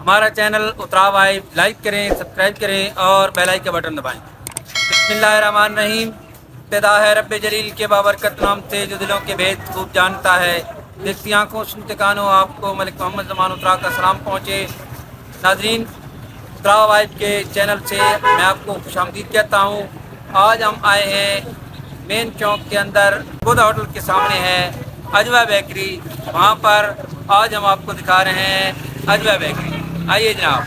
हमारा channel उतराव vibe like करें, subscribe करें और बेल आइकन का बटन दबाएं। बिस्मिल्लाहिर्रहमानिर्रहीम। इब्तिदा है रब्बे जलील के बाबरकत नाम से जो दिलों के भेद खूब जानता है। देखती आंखों सुनते कानों आपको मलिक मोहम्मद ज़मान उतरा का सलाम पहुँचे। नाजरीन, उतराव वाइब के चैनल से मैं आपको खुशामदीद कहता हूँ। आज हम आए हैं मेन चौक के अंदर, खुद होटल के सामने है अजवा बेकरी। वहाँ पर आज हम आपको दिखा रहे हैं अजवा बेकरी। आइए जनाब।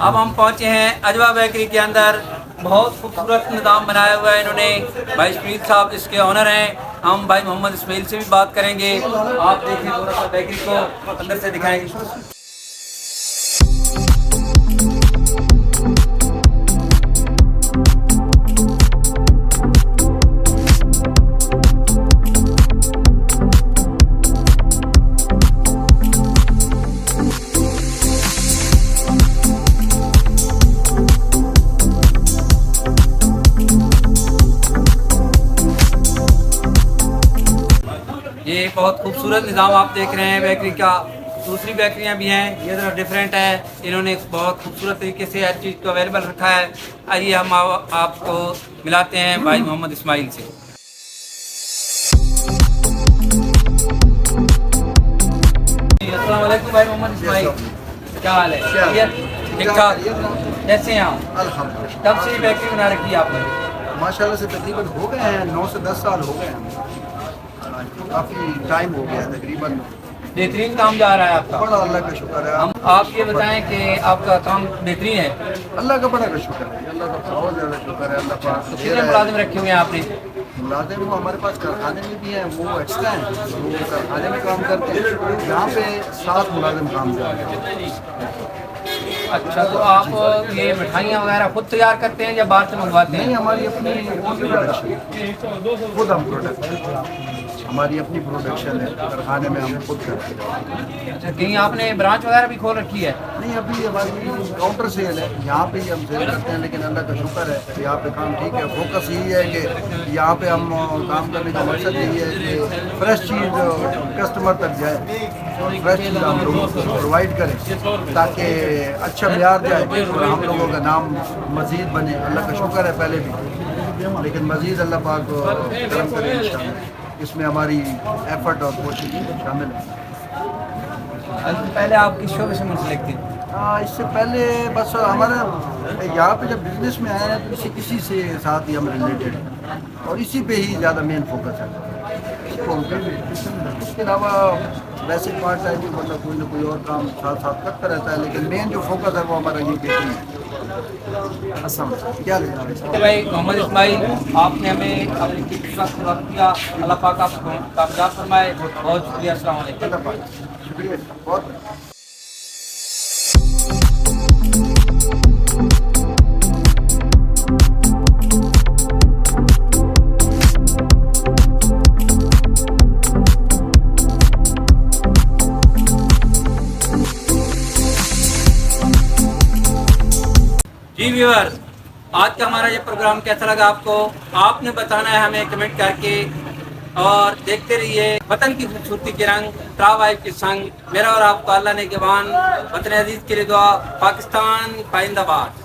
अब हम पहुंचे हैं अजवा बेकरी के अंदर। बहुत खूबसूरत निज़ाम बनाया हुआ है इन्होंने। भाई इस्माइल साहब इसके ऑनर हैं। हम भाई मोहम्मद इस्माइल से भी बात करेंगे। आप देखें थोड़ा सा बेकरी को अंदर से दिखाएंगे। ये बहुत खूबसूरत निज़ाम आप देख रहे हैं बेकरी का। दूसरी बेकरियां भी हैं, ये ज़रा डिफरेंट है। इन्होंने बहुत खूबसूरत तरीके से हर चीज़ को अवेलेबल रखा है। आइए हम आपको मिलाते हैं भाई मोहम्मद इस्माइल से। अस्सलाम वालेकुम भाई मोहम्मद इस्माइल, क्या हाल है? ठीक ठाक, कैसे हैं आप? अल्हम्दुलिल्लाह। कब से बेकरी बना रखी है आपने? माशाल्लाह से तकरीबन हो गए हैं 9 से 10 साल हो गए हैं। काफ़ी टाइम हो गया है तकरीबन। बेहतरीन काम जा रहा है आपका। बड़ा अल्लाह का शुक्र है। हम आप ये बताएं कि आपका काम बेहतरीन है। अल्लाह का बड़ा शुक्र है, अल्लाह का बहुत ज़्यादा शुक्र है। अल्लाह पाक कितने मुलाजिम रखे हुए हैं आपने? मुलाजिम वो हमारे पास कारखाने में भी हैं, वो एक्स्ट्रा हैं, वो कारखाने में काम करते हैं। यहाँ पे 7 मुलाजिम काम कर रहे हैं। अच्छा, तो आप ये मिठाइयाँ वगैरह खुद तैयार करते हैं या बाहर से मंगवाते हैं? नहीं, हमारी अपनी प्रोडक्शन, खुद हम प्रोडक्ट, हमारी अपनी प्रोडक्शन है। कारखाने में हम खुद करते हैं। अच्छा, कहीं आपने ब्रांच वगैरह भी खोल रखी है? नहीं, अभी हमारी काउंटर सेल है, यहाँ पे ही हम सेल करते हैं। लेकिन अल्लाह का शुक्र है कि यहाँ पे काम ठीक है। फोकस यही है कि यहाँ पे हम काम करने का मकसद यही है कि फ्रेश चीज़ कस्टमर तक जाए, फ्रेश चीज़ हम लोगों को प्रोवाइड करें ताकि अच्छा म्यार जाए और हम लोगों का नाम मज़ीद बने। अल्लाह का शुक्र है पहले भी, लेकिन मज़ीद अल्लाह पाक करम करे इंशाअल्लाह। इसमें हमारी एफर्ट और कोशिश शामिल है। पहले आप किस शोबे से मुंसलिक थे? इससे पहले बस हमारा यहाँ पे जब बिजनेस में आए हैं तो इसी से साथ ही हम रिलेटेड हैं और इसी पे ही ज़्यादा मेन फोकस है। इसके अलावा वैसे पार्ट टाइम भी मतलब कोई ना कोई और काम साथ साथ करता रहता है, लेकिन मेन जो फोकस है वो हमारा ये बेहतरीन है। असम क्या लेना भाई मोहम्मद इस्माइल, आपने हमें अपनी कीमती वक्त दिया। अल्लाह पाक आपको कामयाब फरमाए। बहुत शुक्रिया। अस्सलाम वालेकुम। शुक्रिया बहुत। जी व्यूअर्स, आज का हमारा ये प्रोग्राम कैसा लगा आपको? आपने बताना है हमें कमेंट करके। और देखते रहिए वतन की खूबसूरती के रंग उतराव वाइब के संग। मेरा और आपका अल्लाह ने जवान वतन अजीज के लिए दुआ। पाकिस्तान पाइंदाबाद।